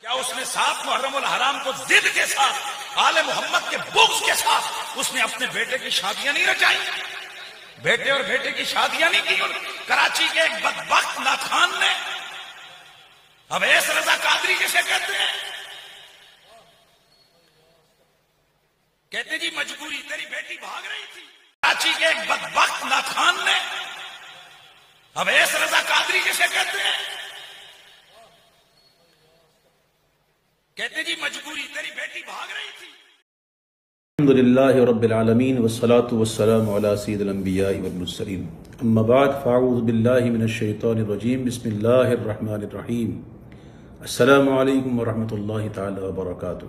کیا اس نے 7 محرم الحرام کو ضد کے ساتھ آل محمد کے بغض کے ساتھ اس نے اپنے بیٹے کی شادیاں نہیں رچائی؟ بیٹے اور بیٹے کی شادیاں نہیں کی کراچی کے ایک بدبخت ناتخان نے؟ اویس رضا قادری جسے کہتے ہیں، کہتے جی مجبوری، تیری بیٹی بھاگ رہی تھی۔ کراچی کے ایک بدبخت ناتخان نے، اویس رضا قادری جسے کہتے ہیں، کہتے جی مجبوری، تیری بیٹی بھاگ رہی تھی۔ الحمدللہ رب العالمین والصلاة والسلام علی سید الانبیاء والمرسلین، اما بعد فاعوذ باللہ من الشیطان الرجیم، بسم اللہ الرحمن الرحیم۔ السلام علیکم ورحمۃ اللہ تعالی وبرکاتہ۔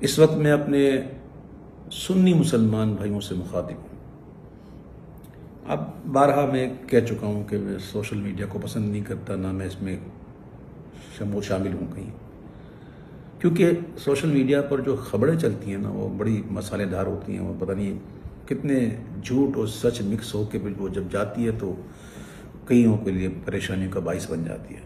اس وقت میں اپنے سنی مسلمان بھائیوں سے مخاطب ہوں۔ اب بارہا میں کہہ چکا ہوں کہ میں سوشل میڈیا کو پسند نہیں کرتا، نہ میں اس میں شامل ہوں کہیں، کیونکہ سوشل میڈیا پر جو خبریں چلتی ہیں نا وہ بڑی مسالے دار ہوتی ہیں، وہ پتہ نہیں کتنے جھوٹ اور سچ مکس ہو کے وہ جب جاتی ہے تو کئیوں کے لیے پریشانیوں کا باعث بن جاتی ہے۔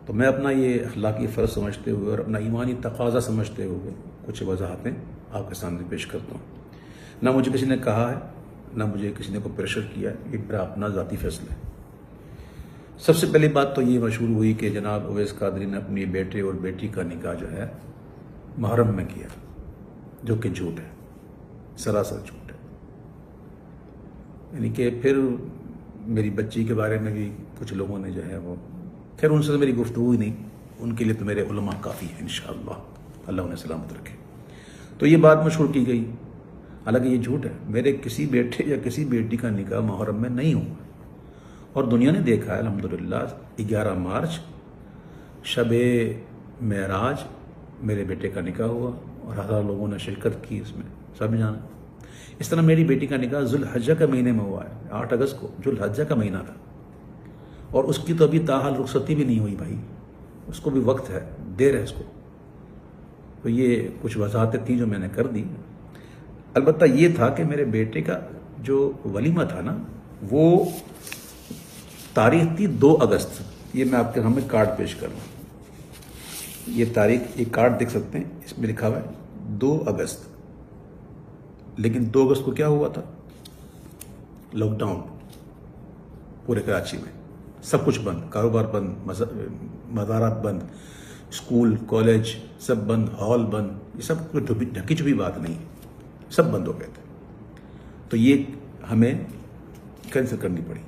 تو میں اپنا یہ اخلاقی فرض سمجھتے ہوئے اور اپنا ایمانی تقاضا سمجھتے ہوئے کچھ وضاحتیں آپ کے سامنے پیش کرتا ہوں۔ نہ مجھے کسی نے کہا ہے، نہ مجھے کسی نے کوئی پریشر کیا ہے، یہ میرا اپنا ذاتی فیصلہ ہے۔ سب سے پہلی بات تو یہ مشہور ہوئی کہ جناب اویس قادری نے اپنی بیٹے اور بیٹی کا نکاح جو ہے محرم میں کیا، جو کہ جھوٹ ہے، سراسر جھوٹ ہے۔ یعنی کہ پھر میری بچی کے بارے میں بھی کچھ لوگوں نے جو ہے وہ، خیر ان سے تو میری گفتگو ہی نہیں، ان کے لیے تو میرے علماء کافی ہیں انشاءاللہ، اللہ انہیں سلامت رکھے۔ تو یہ بات مشہور کی گئی، حالانکہ یہ جھوٹ ہے۔ میرے کسی بیٹے یا کسی بیٹی کا نکاح محرم میں نہیں ہوا، اور دنیا نے دیکھا ہے الحمدللہ 11 مارچ شب معراج میرے بیٹے کا نکاح ہوا اور ہزاروں لوگوں نے شرکت کی، اس میں سب جانا۔ اس طرح میری بیٹی کا نکاح ذوالحجہ کے مہینے میں ہوا ہے، 8 اگست کو، ذوالحجہ کا مہینہ تھا، اور اس کی تو ابھی تاحال رخصتی بھی نہیں ہوئی بھائی، اس کو بھی وقت ہے، دیر ہے اس کو۔ تو یہ کچھ وضاحتیں تھیں جو میں نے کر دی۔ البتہ یہ تھا کہ میرے بیٹے کا جو ولیمہ تھا نا، وہ تاریخ تھی 2 اگست۔ یہ میں آپ کے سامنے کارڈ پیش کر رہا ہوں، یہ تاریخ، یہ کارڈ دیکھ سکتے ہیں، اس میں لکھا ہوا ہے 2 اگست۔ لیکن 2 اگست کو کیا ہوا تھا؟ لاک ڈاؤن پورے کراچی میں، سب کچھ بند، کاروبار بند، مزارات بند، اسکول کالج سب بند، ہال بند، یہ سب کوئی ڈھکی چھپی بات نہیں، سب بند ہو گئے تھے۔ تو یہ ہمیں کینسل کرنی پڑی۔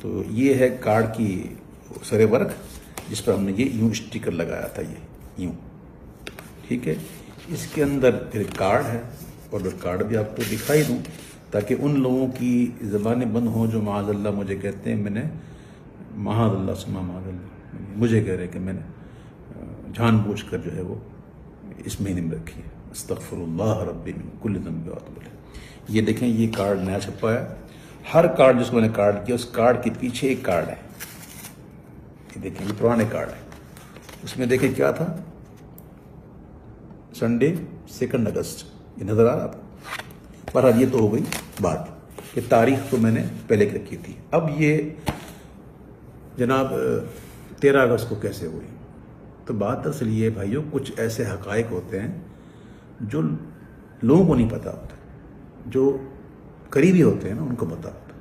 تو یہ ہے کارڈ کی سر ورق، جس پر ہم نے یہ یوں اسٹیکر لگایا تھا، یہ یوں، ٹھیک ہے۔ اس کے اندر پھر کارڈ ہے، اور میں کارڈ بھی آپ کو دکھائی دوں تاکہ ان لوگوں کی زبانیں بند ہوں جو معاذ اللہ مجھے کہتے ہیں میں نے، معاذ اللہ سما معاذ اللہ، مجھے کہہ رہے کہ میں نے جان بوجھ کر جو ہے وہ اس مہینے میں رکھی ہے۔ استغفر اللہ ربی من کل ذنب واتوب الیہ۔ یہ دیکھیں، یہ کارڈ نیا چھپا ہے۔ ہر کارڈ جس کو میں نے کارڈ کیا، اس کارڈ کے پیچھے ایک کارڈ ہے، یہ دیکھیں، یہ پرانے کارڈ ہے۔ اس میں دیکھیں کیا تھا، سنڈے 2 اگست، یہ نظر آ رہا تھا۔ پر اب یہ تو ہو گئی بات کہ تاریخ تو میں نے پہلے رکھی تھی۔ اب یہ جناب 13 اگست کو کیسے ہوئی؟ تو بات اصل یہ بھائیوں، کچھ ایسے حقائق ہوتے ہیں جو لوگوں کو نہیں پتہ ہوتا، جو قریبی ہوتے ہیں نا ان کو پتہ ہوتا ہے۔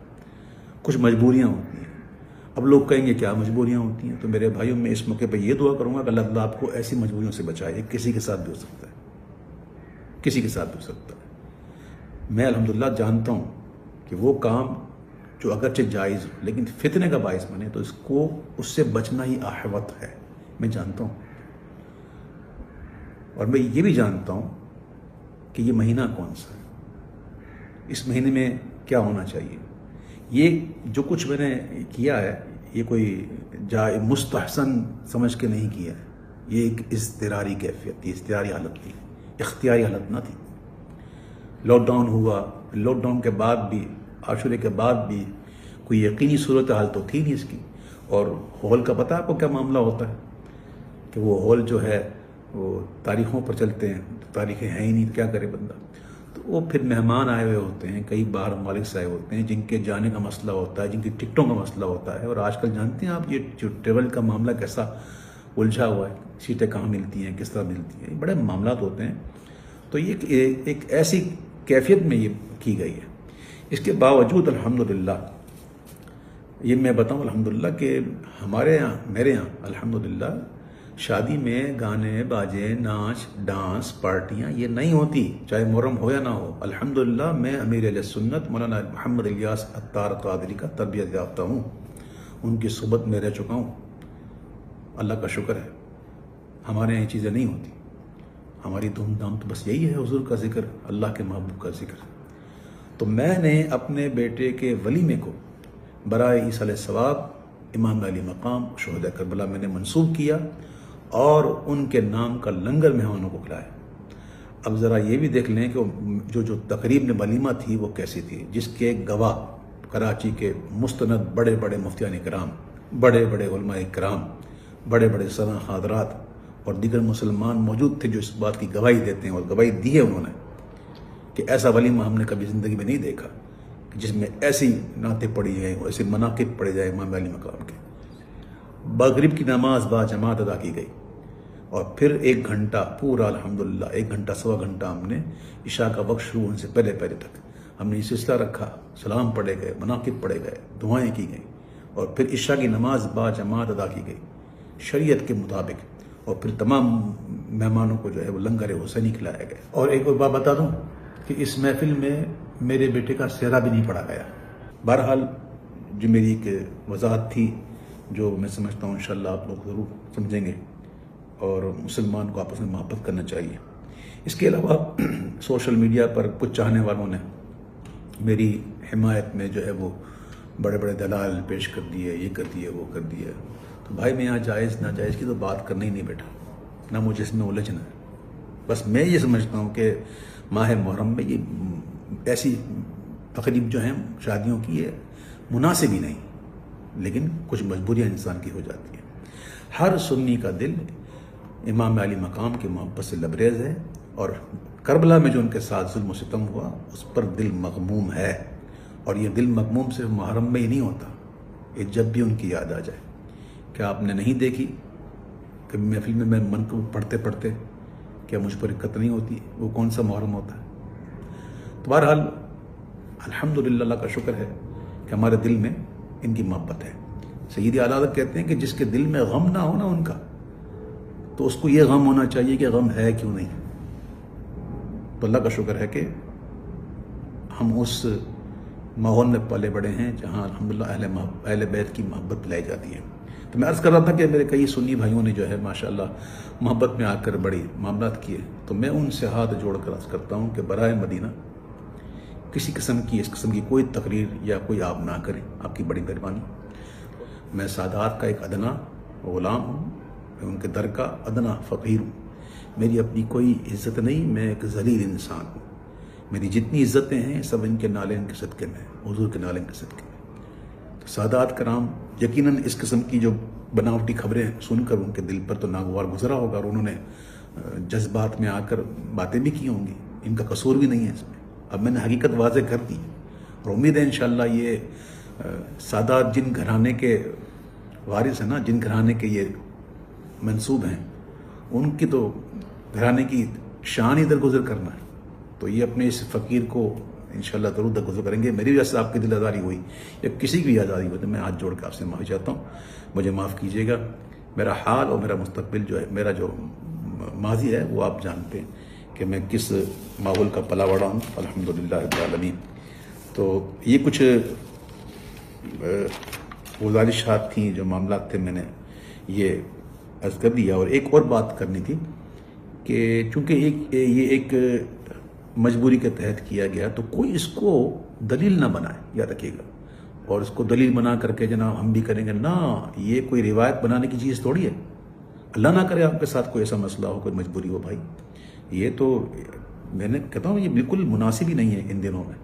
کچھ مجبوریاں ہوتی ہیں۔ اب لوگ کہیں گے کیا مجبوریاں ہوتی ہیں؟ تو میرے بھائیوں، میں اس موقع پہ یہ دعا کروں گا کہ اللہ تعالیٰ آپ کو ایسی مجبوریوں سے بچائے۔ کسی کے ساتھ بھی ہو سکتا ہے، کسی کے ساتھ بھی ہو سکتا ہے۔ میں الحمدللہ جانتا ہوں کہ وہ کام جو اگرچہ جائز ہو لیکن فتنے کا باعث بنے تو اس سے بچنا ہی احوط ہے، میں جانتا ہوں۔ اور میں یہ بھی جانتا ہوں کہ یہ مہینہ کون سا ہے، اس مہینے میں کیا ہونا چاہیے۔ یہ جو کچھ میں نے کیا ہے، یہ کوئی مستحسن سمجھ کے نہیں کیا ہے، یہ ایک اضطراری کیفیت تھی، اضطراری حالت تھی، اختیاری حالت نہ تھی۔ لاک ڈاؤن ہوا، لاک ڈاؤن کے بعد بھی، عاشورے کے بعد بھی کوئی یقینی صورتحال تو تھی نہیں اس کی۔ اور ہال کا پتہ آپ کو کیا معاملہ ہوتا ہے کہ وہ ہال جو ہے وہ تاریخوں پر چلتے ہیں، تاریخیں ہیں ہی نہیں، کیا کرے بندہ۔ تو وہ پھر مہمان آئے ہوئے ہوتے ہیں، کئی باہر ممالک سے آئے ہوتے ہیں، جن کے جانے کا مسئلہ ہوتا ہے، جن کی ٹکٹوں کا مسئلہ ہوتا ہے۔ اور آج کل جانتے ہیں آپ، یہ جو ٹریول کا معاملہ کیسا الجھا ہوا ہے، سیٹیں کہاں ملتی ہیں، کس طرح ملتی ہیں، بڑے معاملات ہوتے ہیں. تو یہ ایک ایسی کیفیت میں یہ کی گئی ہے. اس کے باوجود الحمدللہ یہ میں بتاؤں الحمدللہ کہ ہمارے یہاں، میرے یہاں الحمدللہ شادی میں گانے باجے، ناچ ڈانس، پارٹیاں یہ نہیں ہوتی، چاہے محرم ہو یا نہ ہو. الحمدللہ میں امیر اہل سنت مولانا محمد الیاس عطار قادری کا تربیت یافتہ ہوں، ان کی صحبت میں رہ چکا ہوں. اللہ کا شکر ہے. ہمارے یہاں یہ چیزیں نہیں ہوتی. ہماری دھوم دھام تو بس یہی ہے، حضور کا ذکر، اللہ کے محبوب کا ذکر. تو میں نے اپنے بیٹے کے ولیمے کو برائے ایصال ثواب امام علی مقام شہداء کربلا میں نے منسوب کیا اور ان کے نام کا لنگر مہمانوں کو کھلایا. اب ذرا یہ بھی دیکھ لیں کہ جو تقریب میں ولیمہ تھی وہ کیسی تھی، جس کے گواہ کراچی کے مستند بڑے بڑے مفتیان کرام، بڑے بڑے علماء کرام، بڑے بڑے سنا حضرات اور دیگر مسلمان موجود تھے جو اس بات کی گواہی دیتے ہیں، اور گواہی دی ہے انہوں نے کہ ایسا ولیمہ ہم نے کبھی زندگی میں نہیں دیکھا کہ جس میں ایسی نعتیں پڑھی جائیں اور ایسے مناقب پڑھے جائیں امام علی مقام کے. مغرب کی نماز با جماعت ادا کی گئی اور پھر 1 گھنٹہ پورا الحمدللہ 1 گھنٹہ سوا گھنٹہ ہم نے عشاء کا وقت شروع ہونے سے پہلے تک ہم نے یہ سلسلہ رکھا. سلام پڑھے گئے، مناقب پڑھے گئے، دعائیں کی گئیں اور پھر عشاء کی نماز با جماعت ادا کی گئی شریعت کے مطابق. اور پھر تمام مہمانوں کو جو ہے وہ لنگر حسینی کھلایا گیا. اور ایک اور بات بتا دوں کہ اس محفل میں میرے بیٹے کا سہرا بھی نہیں پڑھا گیا. بہرحال جو میری ایک وضاحت تھی جو میں سمجھتا ہوں انشاءاللہ آپ لوگ ضرور سمجھیں گے، اور مسلمان کو آپس میں محبت کرنا چاہیے. اس کے علاوہ سوشل میڈیا پر کچھ چاہنے والوں نے میری حمایت میں جو ہے وہ بڑے بڑے دلائل پیش کر دیے، یہ کر دیے، وہ کر دیے. تو بھائی میں یہاں جائز ناجائز کی تو بات کرنا ہی نہیں بیٹھا، نہ مجھے اس میں الجھنا ہے. بس میں یہ سمجھتا ہوں کہ ماہ محرم میں یہ ایسی تقریب جو ہیں شادیوں کی یہ مناسب ہی نہیں، لیکن کچھ مجبوریاں انسان کی ہو جاتی ہیں. ہر سنی کا دل امام علی مقام کی محبت سے لبریز ہے، اور کربلا میں جو ان کے ساتھ ظلم و ستم ہوا اس پر دل مغموم ہے. اور یہ دل مغموم صرف محرم میں ہی نہیں ہوتا، یہ جب بھی ان کی یاد آ جائے. کیا آپ نے نہیں دیکھی کبھی محفل میں میں منقب پڑھتے پڑھتے کیا مجھ پر دقت نہیں ہوتی؟ وہ کون سا محرم ہوتا ہے؟ تو بہرحال الحمدللہ اللہ کا شکر ہے کہ ہمارے دل میں ان کی محبت ہے. سید اعلیٰ حضرت کہتے ہیں کہ جس کے دل میں غم نہ ہو نا ان کا، تو اس کو یہ غم ہونا چاہیے کہ غم ہے کیوں نہیں. تو اللہ کا شکر ہے کہ ہم اس ماحول میں پلے بڑے ہیں جہاں الحمدللہ اہل بیت کی محبت لائی جاتی ہے. تو میں عرض کر رہا تھا کہ میرے کئی سنی بھائیوں نے جو ہے ماشاءاللہ محبت میں آ کر بڑی معاملات کیے. تو میں ان سے ہاتھ جوڑ کر عرض کرتا ہوں کہ برائے مدینہ کسی قسم کی اس قسم کی کوئی تقریر یا کوئی آپ نہ کریں، آپ کی بڑی مہربانی. میں سادات کا ایک ادنا غلام ہوں، میں ان کے در کا ادنا فقیر ہوں. میری اپنی کوئی عزت نہیں، میں ایک ذلیل انسان ہوں. میری جتنی عزتیں ہیں سب ان کے نالین کے صدقے میں، حضور کے نالین کے صدقے میں. تو سادات کرام یقیناً اس قسم کی جو بناوٹی خبریں سن کر ان کے دل پر تو ناگوار گزرا ہوگا، اور انہوں نے جذبات میں آ کر باتیں بھی کی ہوں گی. ان کا قصور بھی نہیں ہے اس میں. اب میں نے حقیقت واضح کر دی، اور امید ہے انشاءاللہ یہ سادات جن گھرانے کے وارث ہیں نا، جن گھرانے کے یہ منسوب ہیں، ان کی تو گھرانے کی شان ہی درگزر کرنا ہے. تو یہ اپنے اس فقیر کو انشاءاللہ ضرور درگزر کریں گے. میری وجہ سے آپ کی دل آزاری ہوئی یا کسی کی بھی آزاری ہوئی تو میں ہاتھ جوڑ کے آپ سے معافی چاہتا ہوں. مجھے معاف کیجیے گا. میرا حال اور میرا مستقبل جو ہے، میرا جو ماضی ہے وہ آپ جانتے ہیں کہ میں کس ماحول کا پلا بڑا ہوں. الحمدللہ رب العالمین. تو یہ کچھ گزارشات تھیں، جو معاملات تھے، میں نے یہ عرض کر دیا. اور ایک اور بات کرنی تھی کہ چونکہ یہ ایک مجبوری کے تحت کیا گیا، تو کوئی اس کو دلیل نہ بنائے، یاد رکھیے گا. اور اس کو دلیل بنا کر کے جناب ہم بھی کریں گے، نہ، یہ کوئی روایت بنانے کی چیز تھوڑی ہے. اللہ نہ کرے آپ کے ساتھ کوئی ایسا مسئلہ ہو، کوئی مجبوری ہو بھائی. یہ تو میں نے کہتا ہوں یہ بالکل مناسب ہی نہیں ہے ان دنوں میں.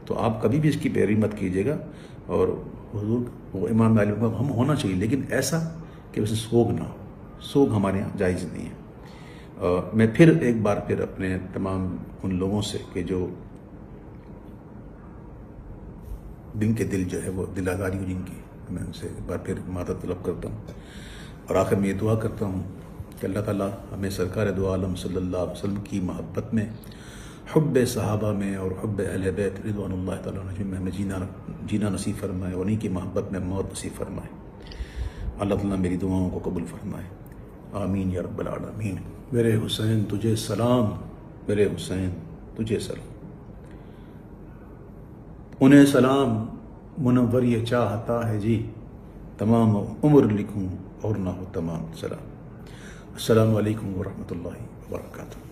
تو آپ کبھی بھی اس کی پیروی مت کیجیے گا. اور حضور وہ امام علی ہم ہونا چاہیے، لیکن ایسا کہ اسے سوگ نہ ہو. سوگ ہمارے یہاں جائز نہیں ہے. میں پھر ایک بار پھر اپنے تمام ان لوگوں سے کہ جو دن کے دل جو ہے وہ دل آزاری ہو جن کی، میں ان سے ایک بار پھر معذرت طلب کرتا ہوں. اور آخر میں یہ دعا کرتا ہوں کہ اللہ تعالیٰ ہمیں سرکار دو عالم صلی اللہ علیہ وسلم کی محبت میں، حب صحابہ میں اور حب اہل بیت رضوان اللہ تعالیٰ عنہم میں ہمیں جینا نصیب فرمائے، اور انہیں کی محبت میں موت نصیب فرمائے۔ اللہ تعالیٰ میری دعاؤں کو قبول فرمائے، آمین یا رب العالمین۔ میرے حسین تجھے سلام، میرے حسین تجھے سلام، انہیں سلام منور یہ چاہتا ہے جی، تمام عمر لکھوں اور نہ ہو تمام سلام۔ السلام علیکم ورحمۃ اللہ وبرکاتہ۔